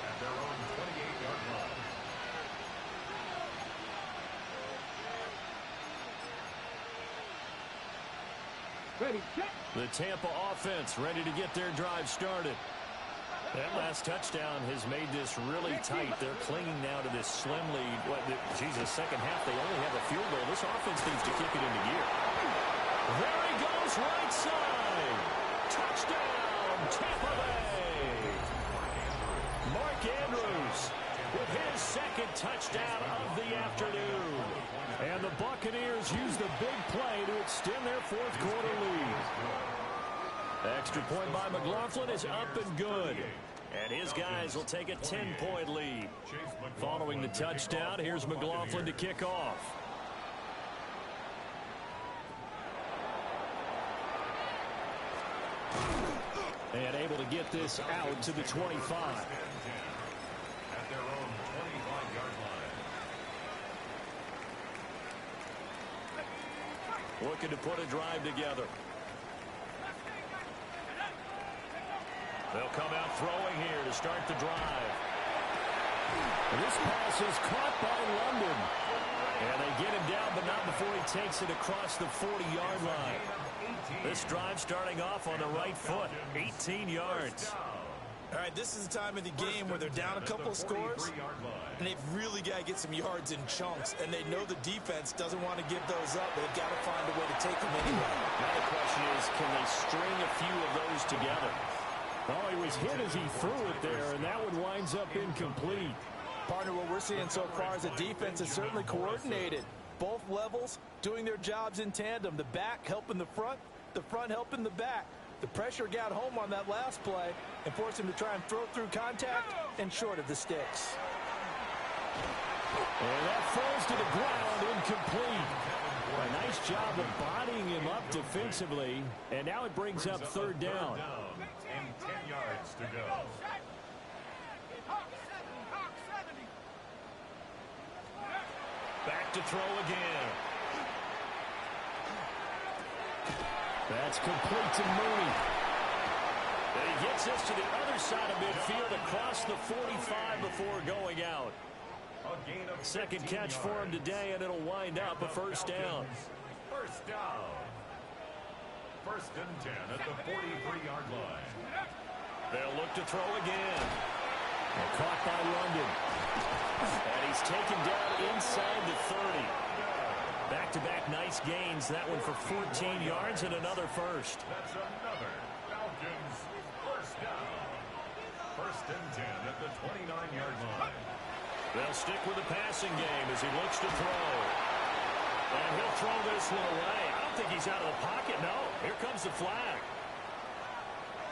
at their own 28-yard line. Ready, set. The Tampa offense ready to get their drive started. That last touchdown has made this really tight. They're clinging now to this slim lead. Jesus, second half, they only have a field goal. This offense needs to kick it into gear. There he goes, right side. Touchdown, Tampa Bay. Mark Andrews with his second touchdown of the afternoon. And the Buccaneers use the big play to extend their fourth quarter lead. Extra point by McLaughlin is up and good. And his guys will take a 10-point lead. Following the touchdown, here's McLaughlin to kick off. And able to get this out to the 25. At their own 25-yard line. Looking to put a drive together. They'll come out throwing here to start the drive. This pass is caught by London. And they get him down, but not before he takes it across the 40-yard line. This drive starting off on the right foot, 18 yards. All right, this is the time of the game where they're down a couple scores, and they've really got to get some yards in chunks, and they know the defense doesn't want to give those up, but they've got to find a way to take them anyway. Now the question is, can they string a few of those together? Oh, he was hit as he threw it there, and that one winds up incomplete. Partner, what we're seeing so far is the defense is certainly coordinated. Both levels doing their jobs in tandem. The back helping the front helping the back. The pressure got home on that last play and forced him to try and throw through contact and short of the sticks. And that falls to the ground, incomplete. A nice job of bodying him up defensively, and now it brings up third down. And 10 yards to go. Back to throw again. That's complete to Mooney. And he gets this to the other side of midfield across the 45 before going out. Second catch for him today, and it'll wind up a first down. First down. First and 10 at the 43-yard line. They'll look to throw again. And caught by London. And he's taken down inside the 30. Back-to-back nice gains. That one for 14 yards and another first. That's another Falcons first down. First and 10 at the 29-yard line. They'll stick with the passing game as he looks to throw. And he'll throw this one away. I don't think he's out of the pocket. No, here comes the flag.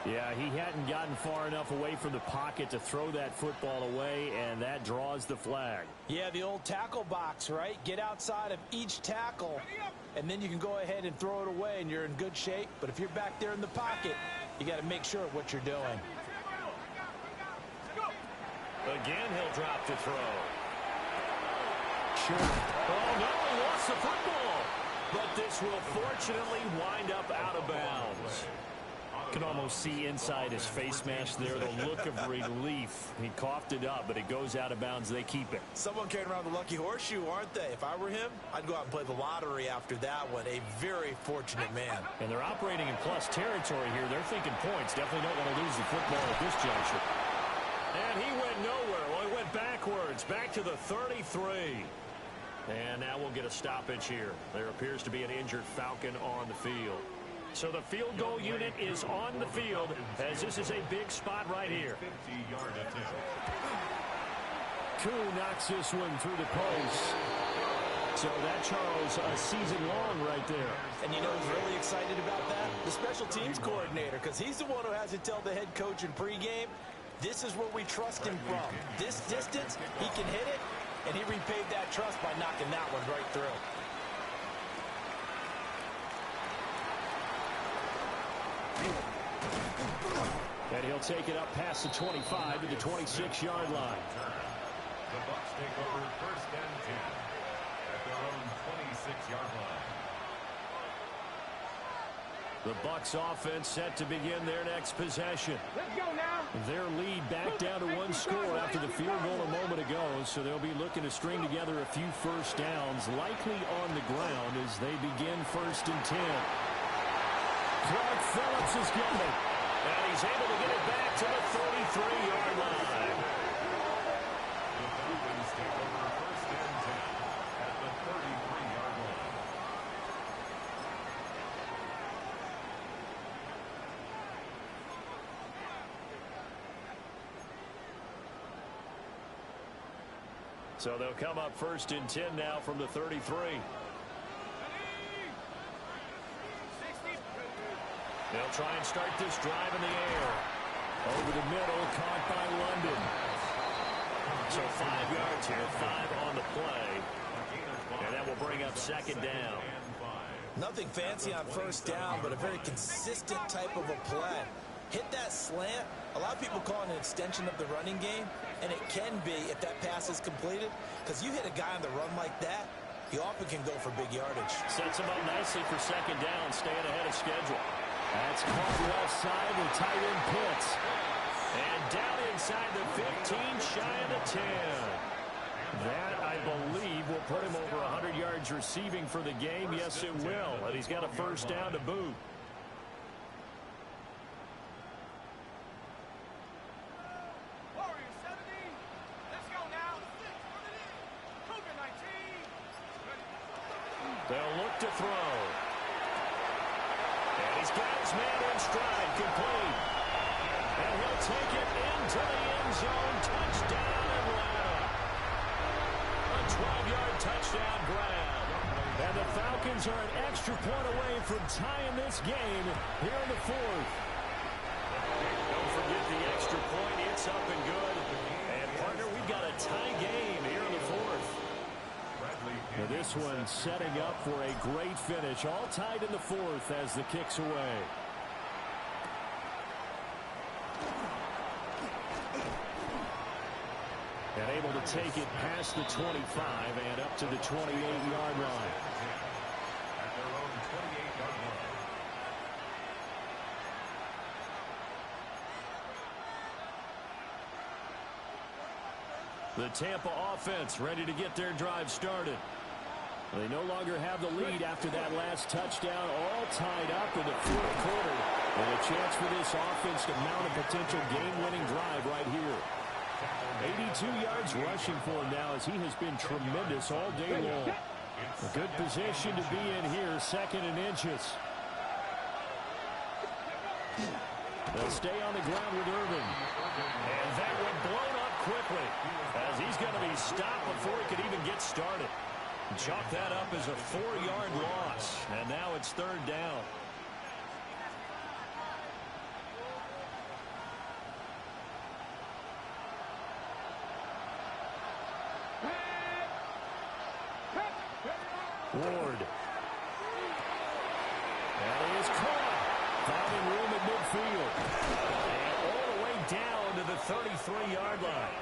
Yeah, he hadn't gotten far enough away from the pocket to throw that football away, and that draws the flag. Yeah, the old tackle box, right? Get outside of each tackle, and then you can go ahead and throw it away, and you're in good shape. But if you're back there in the pocket, you got to make sure of what you're doing. Again, he'll drop to throw. Sure. Oh, no, he lost the football. But this will fortunately wind up out of bounds. Can almost see inside his face mask there the look of relief. He coughed it up, but it goes out of bounds. They keep it. Someone carrying around the lucky horseshoe, aren't they? If I were him, I'd go out and play the lottery after that one. A very fortunate man. And they're operating in plus territory here. They're thinking points. Definitely don't want to lose the football at this juncture. And he went nowhere. Well, he went backwards, back to the 33. And now we'll get a stoppage here. There appears to be an injured Falcon on the field. So the field goal unit is on the field as this is a big spot right here. 50-yard attempt. Koo knocks this one through the post. So that, Charles, a season long right there. And you know who's really excited about that? The special teams coordinator, because he's the one who has to tell the head coach in pregame, this is where we trust him from. This distance, he can hit it, and he repaid that trust by knocking that one right through. And he'll take it up past the 25 to the 26-yard line. The Bucs take over 1st and 10 at their own 26-yard line. The Bucs offense set to begin their next possession. Let's go now. Their lead back down to 1 score after the field goal a moment ago, so they'll be looking to string together a few first downs, likely on the ground as they begin 1st and 10. Clark Phillips is getting it, and he's able to get it back to the 33-yard line. The Falcons take over 1st and 10 at the 33-yard line. So they'll come up 1st and 10 now from the 33. They'll try and start this drive in the air. Over the middle, caught by London. So 5 yards here, 5 on the play. And that will bring up 2nd down. Nothing fancy on 1st down, but a very consistent type of a play. Hit that slant. A lot of people call it an extension of the running game, and it can be if that pass is completed, because you hit a guy on the run like that, he often can go for big yardage. Sets him up nicely for 2nd down, staying ahead of schedule. That's caught left side with tight end Pitts. And down inside the 15, shy of the 10. That, I believe, will put him over 100 yards receiving for the game. Yes, it will. And he's got a 1st down to boot. They'll look to throw. And he's got his man in stride, complete. And he'll take it into the end zone. Touchdown, Atlanta. A 12-yard touchdown grab. And the Falcons are an extra point away from tying this game here in the 4th. Don't forget the extra point. It's up and good. And, partner, we've got a tie game here in the 4th. Now this one setting up for a great finish. All tied in the 4th as the kick's away. And able to take it past the 25 and up to the 28-yard line. At their own 28-yard line. The Tampa offense ready to get their drive started. They no longer have the lead after that last touchdown, all tied up in the 4th quarter. And a chance for this offense to mount a potential game-winning drive right here. 82 yards rushing for him now as he has been tremendous all day long. A good position to be in here, 2nd and inches. They'll stay on the ground with Irvin. And that one blown up quickly as he's going to be stopped before he could even get started. Chalk that up as a 4-yard loss. And now it's 3rd down. Ward. And he is caught. Finding room at midfield. And all the way down to the 33-yard line.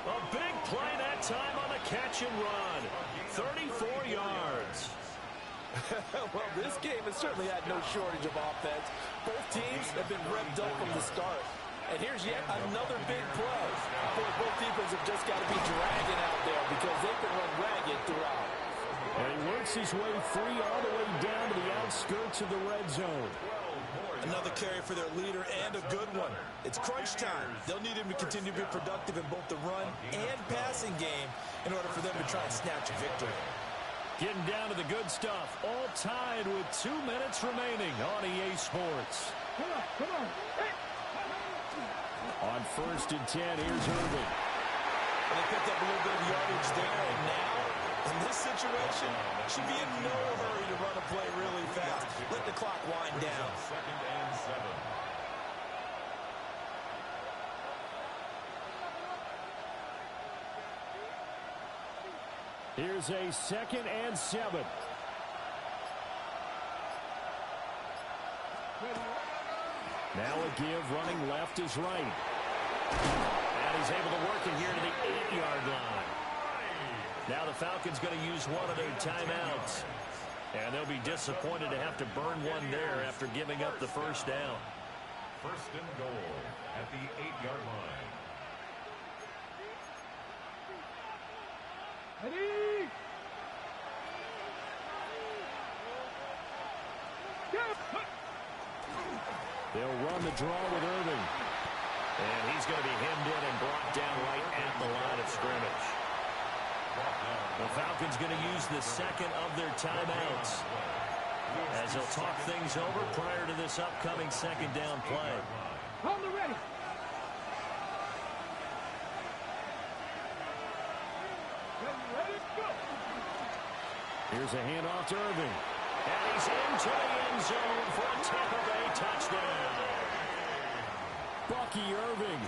A big play that time on the catch and run. 34 yards. Well, this game has certainly had no shortage of offense. Both teams have been revved up from the start. And here's yet another big play. Both defenses have just got to be dragging out there because they can run ragged throughout. And he works his way free all the way down to the outskirts of the red zone. Another carry for their leader and a good one. It's crunch time. They'll need him to continue to be productive in both the run and passing game in order for them to try and snatch a victory. Getting down to the good stuff. All tied with 2 minutes remaining on EA Sports. Come on. On 1st and 10, here's Irvin. And they picked up a little bit of yardage there, and now, in this situation, should be in no hurry to run a play really fast. Let the clock wind down. 2nd and 7. Here's a 2nd and 7. Now a give, running left is right. And he's able to work it here to the 8-yard line. Now the Falcons going to use one of their timeouts. And they'll be disappointed to have to burn one there after giving up the first down. 1st and goal at the 8-yard line. Ready? They'll run the draw with Irving. And he's going to be hemmed in and brought down right at the line of scrimmage. The Falcons going to use the 2nd of their timeouts as they'll talk things over prior to this upcoming 2nd down play. On the ready. Ready, go. Here's a handoff to Irving. And he's into the end zone for a Tampa Bay touchdown. Bucky Irving,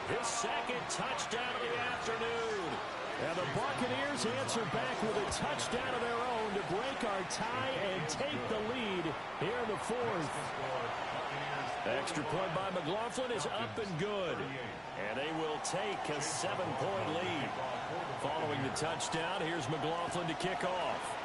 his 2nd touchdown of the afternoon. And the Buccaneers answer back with a touchdown of their own to break our tie and take the lead here in the 4th. Extra point by McLaughlin is up and good. And they will take a 7-point lead. Following the touchdown, here's McLaughlin to kick off.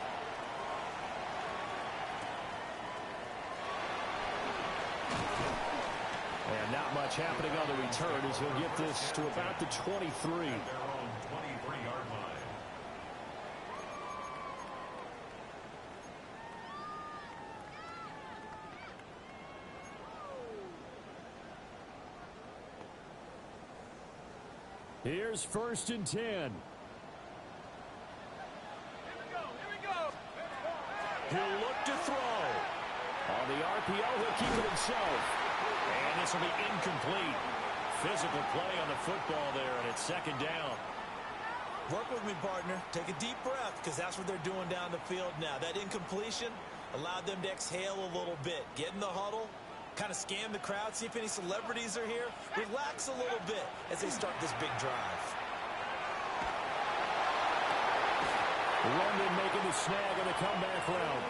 And not much happening on the return as he'll get this to about the 23. Their own 23-yard line. Here's 1st and 10. Here we go. He'll look to throw. On the RPO, he'll keep it himself. And this will be incomplete. Physical play on the football there, and it's 2nd down. Work with me, partner. Take a deep breath, because that's what they're doing down the field now. That incompletion allowed them to exhale a little bit. Get in the huddle, kind of scan the crowd, see if any celebrities are here. Relax a little bit as they start this big drive. London making the snag on the comeback route.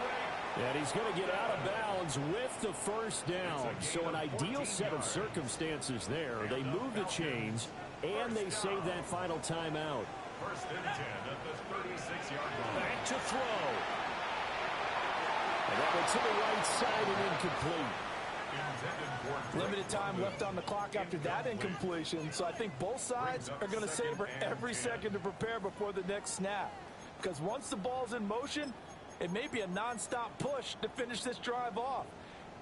And he's going to get out of bounds with the 1st down. So an ideal set of circumstances there. They move the chains, and they save that final timeout. 1st and 10 at the 36-yard line. Back to throw. And that went to the right side and incomplete. Limited time left on the clock after that incompletion, so I think both sides are going to savor every second to prepare before the next snap. Because once the ball's in motion, it may be a non-stop push to finish this drive off.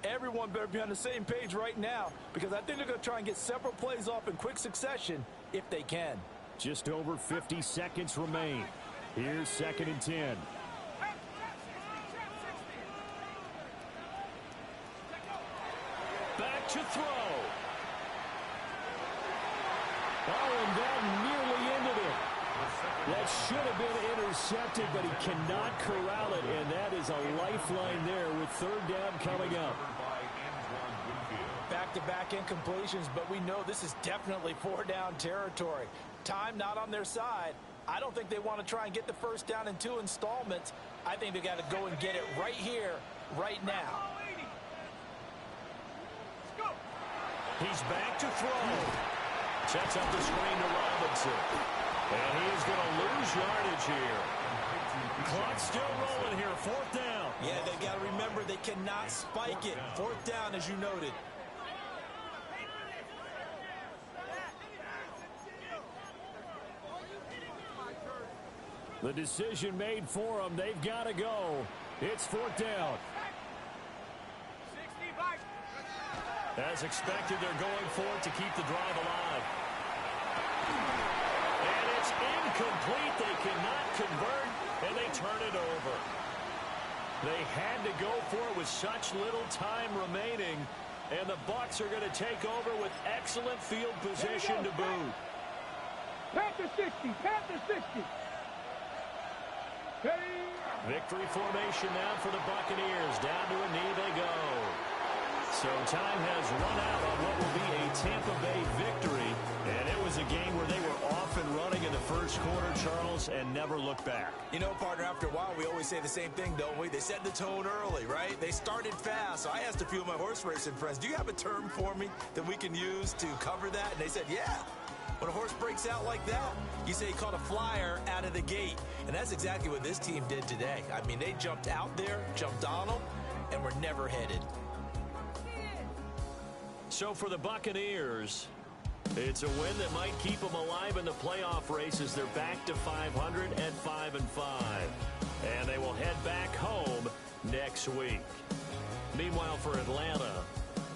Everyone better be on the same page right now, because I think they're going to try and get several plays off in quick succession if they can. Just over 50 seconds remain. Here's 2nd and 10. Back to throw. Oh, and that nearly ended it. That should have been intercepted, but he cannot corral it, and that is a lifeline there with 3rd down coming up. Back-to-back incompletions, but we know this is definitely 4-down territory. Time not on their side. I don't think they want to try and get the 1st down in 2 installments. I think they got to go and get it right here, right now. He's back to throw. Checks up the screen to Robinson. And he is going to lose yardage here. Clock still rolling here. 4th down. Yeah, they got to remember they cannot spike it. 4th down, as you noted. The decision made for them. They've got to go. It's 4th down. As expected, they're going for it to keep the drive alive. And it's incomplete. They cannot convert, and they turn it over. They had to go for it with such little time remaining, and the Bucs are going to take over with excellent field position to boot. Panther 60, Panther 60. Ready? Victory formation now for the Buccaneers. Down to a knee they go. So time has run out on what will be a Tampa Bay victory. And it was a game where they were off and running in the first quarter, Charles, and never looked back. You know, partner, after a while, we always say the same thing, don't we? They set the tone early, right? They started fast. So I asked a few of my horse racing friends, do you have a term for me that we can use to cover that? And they said, yeah. When a horse breaks out like that, you say he caught a flyer out of the gate. And that's exactly what this team did today. I mean, they jumped out there, jumped on them, and were never headed. So for the Buccaneers, it's a win that might keep them alive in the playoff race as they're back to 500 at 5-5. And they will head back home next week. Meanwhile, for Atlanta,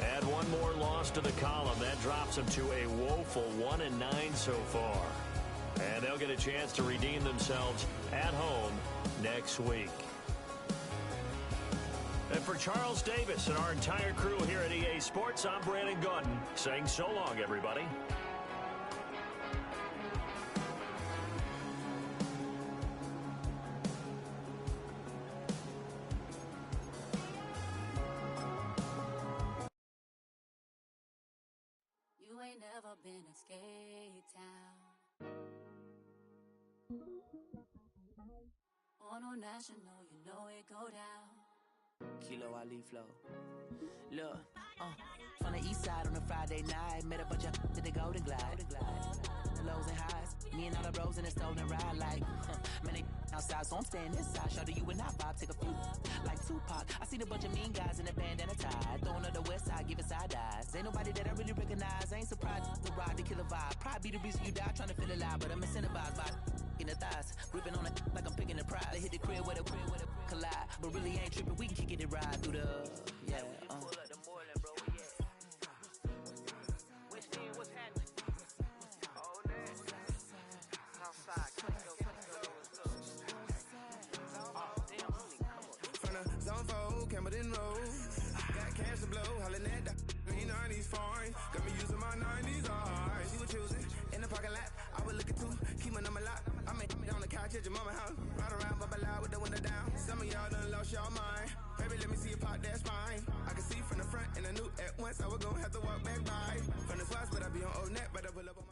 add one more loss to the column. That drops them to a woeful 1-9 so far. And they'll get a chance to redeem themselves at home next week. And for Charles Davis and our entire crew here at EA Sports, I'm Brandon Gaudin saying so long, everybody. You ain't never been a skate town. On no national, you know it go down. Kilo Ali flow. Look, from the east side on a Friday night, met a bunch of to the Golden Glide. The lows and highs, me and all the bros in a stolen ride like, man, they outside, so I'm staying inside. Show you and I vibe, take a few like Tupac. I seen a bunch of mean guys in a bandana tie, throwing up the west side, giving side eyes. Ain't nobody that I really recognize. I ain't surprised to ride the killer vibe. Probably be the reason you die trying to feel alive, but I'm incentivized by in the thighs, gripping on it like I'm picking the prize. They hit the crib with a collide, but really ain't tripping. We can kick it and ride through the Zone 4, Campbellton Road. Got cash to blow, hollering at the 90s foreign. Got me using my 90s eyes. You were choosing in the parking lot. I was looking too, keep my number locked. I made me on the couch at your mama house. Ride around, bubble loud with the window down. Some of y'all done lost y'all mind. Baby, let me see you pop that spine. I can see from the front, and I knew at once I was gonna have to walk back by. From the spots, but I be on old net, but I pull up on my